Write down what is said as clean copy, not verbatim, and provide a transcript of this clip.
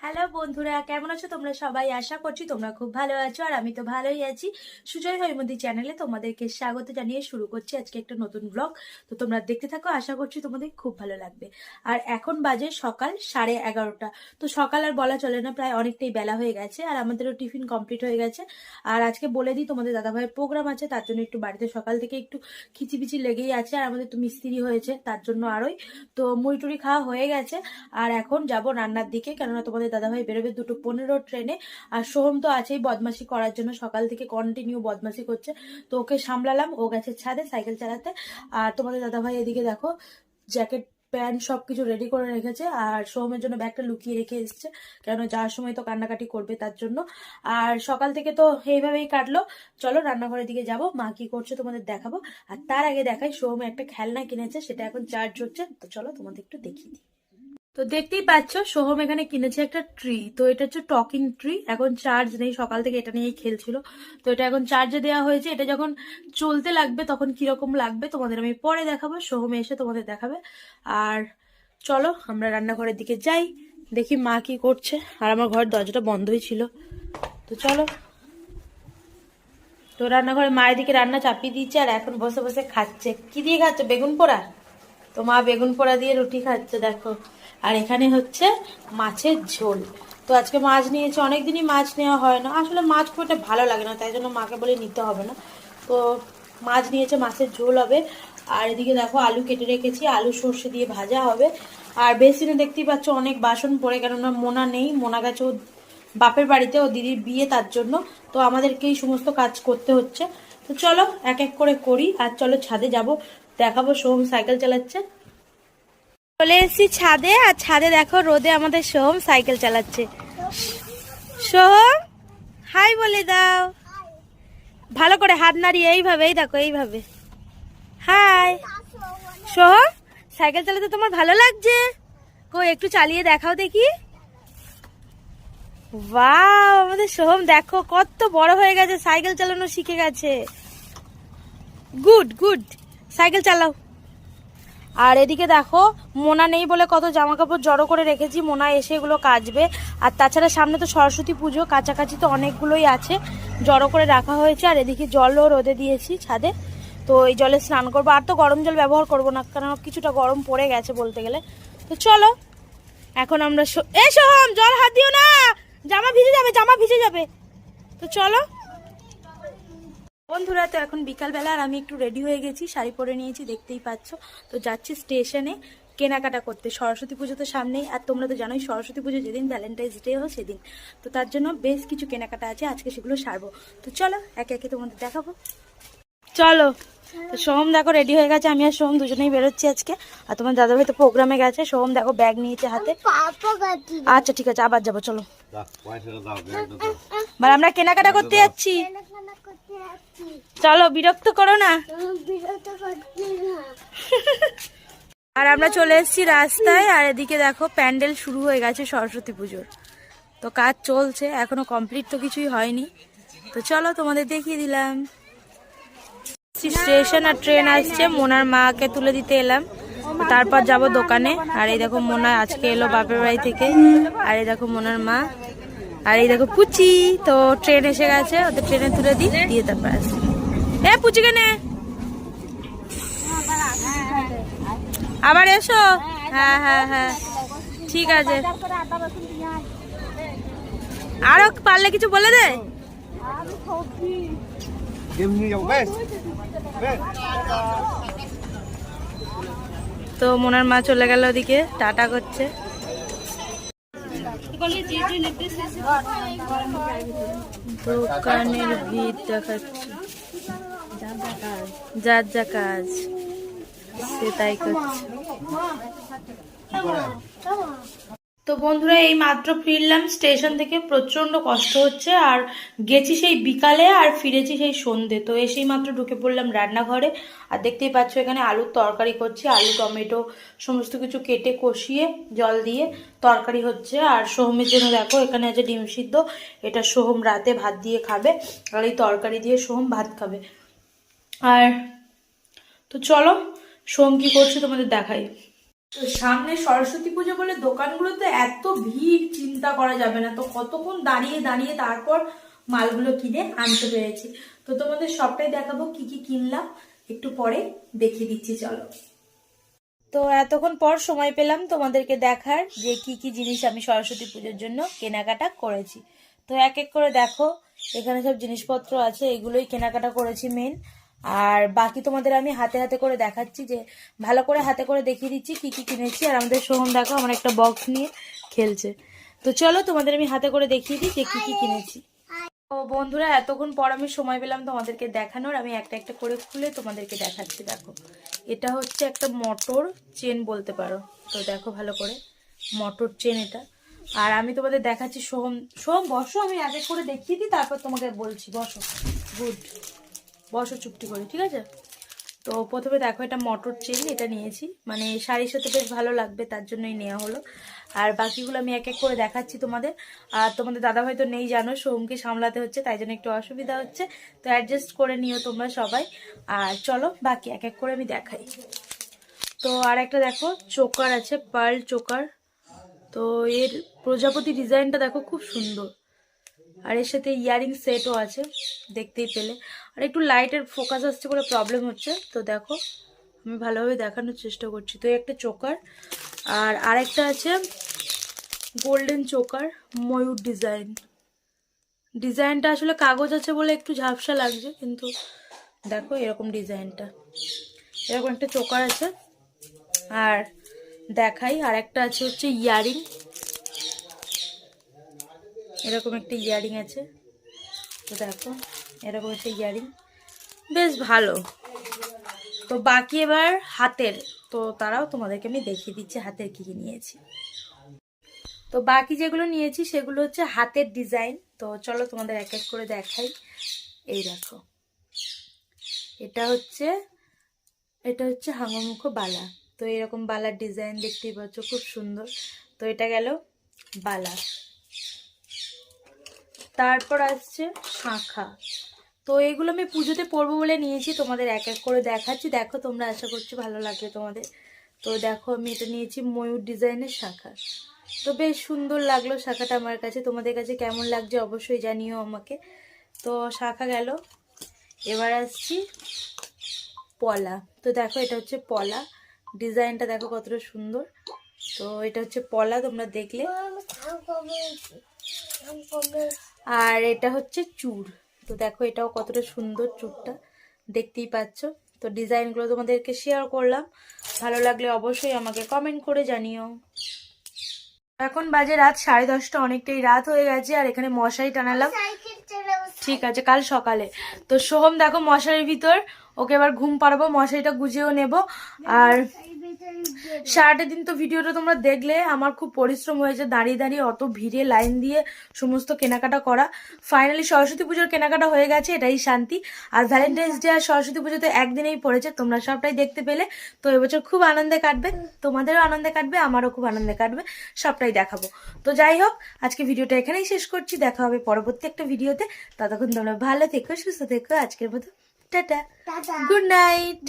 Hello বন্ধুরা, কেমন আছো তোমরা সবাই? আশা করছি তোমরা খুব ভালো আছো, আর আমি তো ভালোই আছি। সুজয় হৈমন্তী চ্যানেলে তোমাদেরকে স্বাগত জানিয়ে শুরু করছি আজকে একটা নতুন ব্লগ। তো তোমরা দেখতে থাকো, আশা করছি তোমাদের খুব ভালো লাগবে। আর এখন বাজে সকাল 11:30। তো সকাল আর বলা চলে না, প্রায় অনেকটাই বেলা হয়ে গেছে, আর আমাদেরও টিফিন কমপ্লিট হয়ে গেছে। আর আজকে বলে দিই, তোমাদের দাদাভাইয়ের প্রোগ্রাম আছে, তার জন্য একটু বাড়িতে সকাল থেকে একটু খিচিবিচি লেগেই আছে। আর আমাদের তো মিস্ত্রি হয়েছে, তার জন্য আরোই তো মুড়ি টুড়ি খাওয়া হয়ে গেছে। আর এখন যাব রান্নার দিকে, কেননা তোমাদের দাদাভাই বেরোবে 2:15 ট্রেনে। আর সোহম তো আছেই বদমাশি করার জন্য, সকাল থেকে কন্টিনিউ বদমাশি করছে। তো ওকে সামলালাম, ও গেছে ছাদে সাইকেল চালাতে। আর তোমাদের দাদাভাই এদিকে দেখো জ্যাকেট প্যান্ট সবকিছু রেডি করে রেখেছে, আর সোহমের জন্য ব্যাগটা লুকিয়ে রেখে এসছে, কেন যাওয়ার সময় তো কান্নাকাটি করবে তার জন্য। আর সকাল থেকে তো এইভাবেই কাটলো। চলো রান্নাঘরের দিকে যাব, মা কি করছে তোমাদের দেখাবো। আর তার আগে দেখাই, সোহমে একটা খেলনা কিনেছে, সেটা এখন চার্জ হচ্ছে। তো চলো তোমাদের একটু দেখিয়ে দিই। তো দেখতেই পাচ্ছ, সোহম এখানে কিনেছে একটা ট্রি। তো এটা হচ্ছে টকিং ট্রি, এখন চার্জ নেই, সকাল থেকে এটা নিয়েই খেলছিল। তো এটা এখন চার্জে দেওয়া হয়েছে, এটা যখন চলতে লাগবে তখন কিরকম লাগবে তোমাদের আমি পরে দেখাবো, সোহমে এসে তোমাদের দেখাবে। আর চলো আমরা রান্নাঘরের দিকে যাই, দেখি মা কি করছে। আর আমার ঘরের দরজাটা বন্ধই ছিল। তো চলো। তো রান্নাঘরে মায়ের দিকে রান্না চাপিয়ে দিয়েছে, আর এখন বসে বসে খাচ্ছে। কি দিয়ে খাচ্ছে? বেগুন পোড়া। তো মা বেগুন পোড়া দিয়ে রুটি খাচ্ছে, দেখো। আর এখানে হচ্ছে মাছের ঝোল। তো আজকে মাছ নিয়েছে, অনেকদিনই মাছ নেওয়া হয় না, আসলে মাছ খুব একটা ভালো লাগে না, তাই জন্য মাকে বলে নিতে হবে না। তো মাছ নিয়েছে, মাছের ঝোল হবে। আর এদিকে দেখো আলু কেটে রেখেছি, আলু সর্ষে দিয়ে ভাজা হবে। আর বেসিনে দেখতেই পাচ্ছ অনেক বাসন পড়ে, কেননা মোনা নেই, মোনা গেছে ও বাপের বাড়িতে, ও দিদির বিয়ে, তার জন্য। তো আমাদেরকেই সমস্ত কাজ করতে হচ্ছে। তো চলো এক এক করে করি। আর চলো ছাদে যাব, দেখাবো সোহম সাইকেল চালাচ্ছে। চলে এসেছি ছাদে, আর ছাদে দেখো রোদে আমাদের সোহম সাইকেল চালাচ্ছে। সোহম হাই বলে দাও, ভালো করে হাত নাড়িয়ে, এইভাবে, এই দেখো এইভাবে। হাই সোহম, সাইকেল চালাতে তোমার ভালো লাগছে? কই একটু চালিয়ে দেখাও দেখি। ওয়াও, আমাদের সোহম দেখো কত বড় হয়ে গেছে, সাইকেল চালানো শিখে গেছে। গুড গুড, সাইকেল চালাও। আর এদিকে দেখো মোনা নেই বলে কত জামা কাপড় জড়ো করে রেখেছি, মোনা এসে এগুলো কাচবে। আর তাছাড়া সামনে তো সরস্বতী পুজো, কাছাকাছি তো অনেকগুলোই আছে, জড়ো করে রাখা হয়েছে। আর এদিকে জলও রোদে দিয়েছি ছাদে, তো এই জলে স্নান করবো। আর তো গরম জল ব্যবহার করবো না, কারণ কিছুটা গরম পড়ে গেছে বলতে গেলে। তো চলো এখন আমরা সোহম জল হাত দিও না, জামা ভিজে যাবে, জামা ভিজে যাবে। তো চলো বন্ধুরা, তো এখন বিকালবেলা, আর আমি একটু রেডি হয়ে গেছি, শাড়ি পরে নিয়েছি দেখতেই পাচ্ছ। তো যাচ্ছি স্টেশনে কেনাকাটা করতে, সরস্বতী পুজো তো সামনেই। আর তোমরা তো জানোই সরস্বতী পুজো যেদিন, ভ্যালেন্টাইন্স ডে হয় সেদিন। তো তার জন্য বেশ কিছু কেনাকাটা আছে, আজকে সেগুলো সারবো। তো চলো একে একে তোমাদের দেখাবো, চলো। তো সোহম দেখো রেডি হয়ে গেছে, আমি আর সোহম দুজনেই বেরোচ্ছি আজকে। আর তোমার দাদাভাই তো প্রোগ্রামে গেছে, সোহম দেখো ব্যাগ নিয়েছে হাতে। আচ্ছা ঠিক আছে, আবার যাবো, চলো। আমরা কেনাকাটা করতে যাচ্ছি, চলো বিরক্ত করো না। আর আমরা চলে এসেছি রাস্তায়, আর এদিকে দেখো প্যান্ডেল শুরু হয়ে গেছে সরস্বতী পুজোর। তো কাজ চলছে, এখনো কমপ্লিট তো কিছুই হয়নি। তো চলো তোমাদের দেখিয়ে দিলাম স্টেশন। আর ট্রেন আসছে, মোনার মাকে তুলে দিতে এলাম, তারপর যাব দোকানে। আর এই দেখো মোনা আজকে এলো বাপের বাড়ি থেকে। আর এই দেখো মোনার মা, আর এই দেখো পুচি। তো ট্রেন এসে গেছে, ওদের ট্রেনে তুলে দিয়ে তারপর আসছে। এ পুচি কেনে আবার এসো। হ্যাঁ হ্যাঁ হ্যাঁ ঠিক আছে, আরো পারলে কিছু বলে দে। তো মোনার মা চলে গেল ওদিকে, টাটা করছে। দোকানের ভিড় দেখাচ্ছে, যার যা কাজ সে তাই করছে। তো বন্ধুরা, এই মাত্র ফিরলাম স্টেশন থেকে, প্রচন্ড কষ্ট হচ্ছে। আর গেছি সেই বিকালে, আর ফিরেছি সেই সন্ধে। তো এসেই মাত্র ঢুকে পড়লাম রান্নাঘরে। আর দেখতেই পাচ্ছ এখানে আলুর তরকারি করছি, আলু টমেটো সমস্ত কিছু কেটে কষিয়ে জল দিয়ে তরকারি হচ্ছে। আর সোহমের জন্য দেখো এখানে আছে ডিম সিদ্ধ, এটা সোহম রাতে ভাত দিয়ে খাবে, আর এই তরকারি দিয়ে সোহম ভাত খাবে। আর তো চলো সোহম কি করছে তোমাদের দেখাই। তো সামনে সরস্বতী পুজো বলে দোকানগুলোতে এত ভিড় চিন্তা করা যাবে না। তো কতক্ষণ দাঁড়িয়ে দাঁড়িয়ে তারপর মালগুলো কিনে আনতে পেরেছি। তো তোমাদের সবটাই দেখাবো কি কি কিনলাম, একটু পরে দেখিয়ে দিচ্ছি, চলো। তো এতক্ষণ পর সময় পেলাম তোমাদেরকে দেখার যে কি কি জিনিস আমি সরস্বতী পুজোর জন্য কেনাকাটা করেছি। তো এক এক করে দেখো, এখানে সব জিনিসপত্র আছে, এগুলোই কেনাকাটা করেছি মেন। আর বাকি তোমাদের আমি হাতে হাতে করে দেখাচ্ছি, যে ভালো করে হাতে করে দেখিয়ে দিচ্ছি কি কি কিনেছি। আর আমাদের সোহম দেখো আমার একটা বক্স নিয়ে খেলছে। তো চলো তোমাদের আমি হাতে করে দেখিয়ে দিই যে কি কি কিনেছি। তো বন্ধুরা, এতক্ষণ পর আমি সময় পেলাম তোমাদেরকে দেখানোর। আমি একটা একটা করে খুলে তোমাদেরকে দেখাচ্ছি। দেখো, এটা হচ্ছে একটা মোটর চেন বলতে পারো। তো দেখো ভালো করে, মোটর চেন এটা। আর আমি তোমাদের দেখাচ্ছি, সোহম সোহম বসো, আমি এক এক করে দেখিয়ে দিই, তারপর তোমাকে বলছি। বসো, গুড, বসো চুপটি করে, ঠিক আছে। তো প্রথমে দেখো, এটা মোটর চেন, এটা নিয়েছি, মানে শাড়ির সাথে বেশ ভালো লাগবে তার জন্যই নেওয়া হলো। আর বাকিগুলো আমি এক এক করে দেখাচ্ছি তোমাদের। আর তোমাদের দাদাভাই তো নেই জানো, সোমকে সামলাতে হচ্ছে, তাই জন্য একটু অসুবিধা হচ্ছে, তো অ্যাডজাস্ট করে নিও তোমরা সবাই। আর চলো বাকি এক এক করে আমি দেখাই। তো আর একটা দেখো চোকার আছে, পার্ল চোকার। তো এর প্রজাপতি ডিজাইনটা দেখো খুব সুন্দর। আর এর সাথে ইয়ারিং সেটও আছে, দেখতেই পেলে। আর একটু লাইটের ফোকাস আসছে বলে প্রবলেম হচ্ছে, তো দেখো আমি ভালোভাবে দেখানোর চেষ্টা করছি। তো একটা চোকার, আর আরেকটা আছে গোল্ডেন চোকার, ময়ূর ডিজাইন। ডিজাইনটা আসলে কাগজ আছে বলে একটু ঝাপসা লাগছে, কিন্তু দেখো এরকম ডিজাইনটা, এরকম একটা চোকার আছে। আর দেখাই, আর একটা আছে হচ্ছে ইয়ারিং, এরকম একটা ইয়ারিং আছে। তো দেখো এরকম একটা ইয়ারিং, বেশ ভালো। তো বাকি এবার হাতের, তো তারাও তোমাদেরকে আমি দেখিয়ে দিচ্ছি হাতের কি কি নিয়েছি। তো বাকি যেগুলো নিয়েছি সেগুলো হচ্ছে হাতের ডিজাইন। তো চলো তোমাদের এক এক করে দেখাই। এই দেখো, এটা হচ্ছে হাঙরমুখো বালা। তো এরকম বালার ডিজাইন দেখতেই পাচ্ছ, খুব সুন্দর। তো এটা গেল বালা। তারপর আসছে শাঁখা। তো এগুলো আমি পুজোতে পরবো বলে নিয়েছি, তোমাদের এক এক করে দেখাচ্ছি। দেখো তোমরা, আশা করছি ভালো লাগবে তোমাদের। তো দেখো আমি এটা নিয়েছি ময়ূর ডিজাইনের শাঁখা। তো বেশ সুন্দর লাগলো শাঁখাটা আমার কাছে। তোমাদের কাছে কেমন লাগছে অবশ্যই জানিও আমাকে। তো শাঁখা গেল। এবার আসছি পলা। তো দেখো এটা হচ্ছে পলা, ডিজাইনটা দেখো কতটা সুন্দর। তো এটা হচ্ছে পলা, তোমরা দেখলে। আর এটা হচ্ছে চূড়। তো দেখো এটাও কতটা সুন্দর, চূড়টা দেখতেই পাচ্ছ। তো ডিজাইনগুলো তোমাদেরকে শেয়ার করলাম, ভালো লাগলে অবশ্যই আমাকে কমেন্ট করে জানিও। এখন বাজে রাত 10:30, অনেকটাই রাত হয়ে গেছে। আর এখানে মশারি টানালাম, ঠিক আছে, কাল সকালে। তো সোহম দেখো মশারির ভিতর, ওকে এবার ঘুম পাড়াবো, মশারিটা গুজিয়েও নেব। আর সারাটা দিন তো ভিডিওটা তোমরা দেখলে, আমার খুব পরিশ্রম হয়েছে দাঁড়িয়ে দাঁড়িয়ে অত ভিড়ে লাইন দিয়ে সমস্ত কেনাকাটা করা। ফাইনালি সরস্বতী পুজোর কেনাকাটা হয়ে গেছে, এটাই শান্তি। আর ভ্যালেন্টাইন্স ডে আর সরস্বতী পুজো তো একদিনেই পড়েছে, তোমরা সবটাই দেখতে পেলে। তো এবছর খুব আনন্দে কাটবে, তোমাদেরও আনন্দে কাটবে, আমারও খুব আনন্দে কাটবে, সবটাই দেখাবো। তো যাই হোক, আজকে ভিডিওটা এখানেই শেষ করছি, দেখা হবে পরবর্তী একটা ভিডিওতে। ততক্ষণ তোমরা ভালো থেকো, সুস্থ থেকো। আজকের মতো টাটা, গুড নাইট।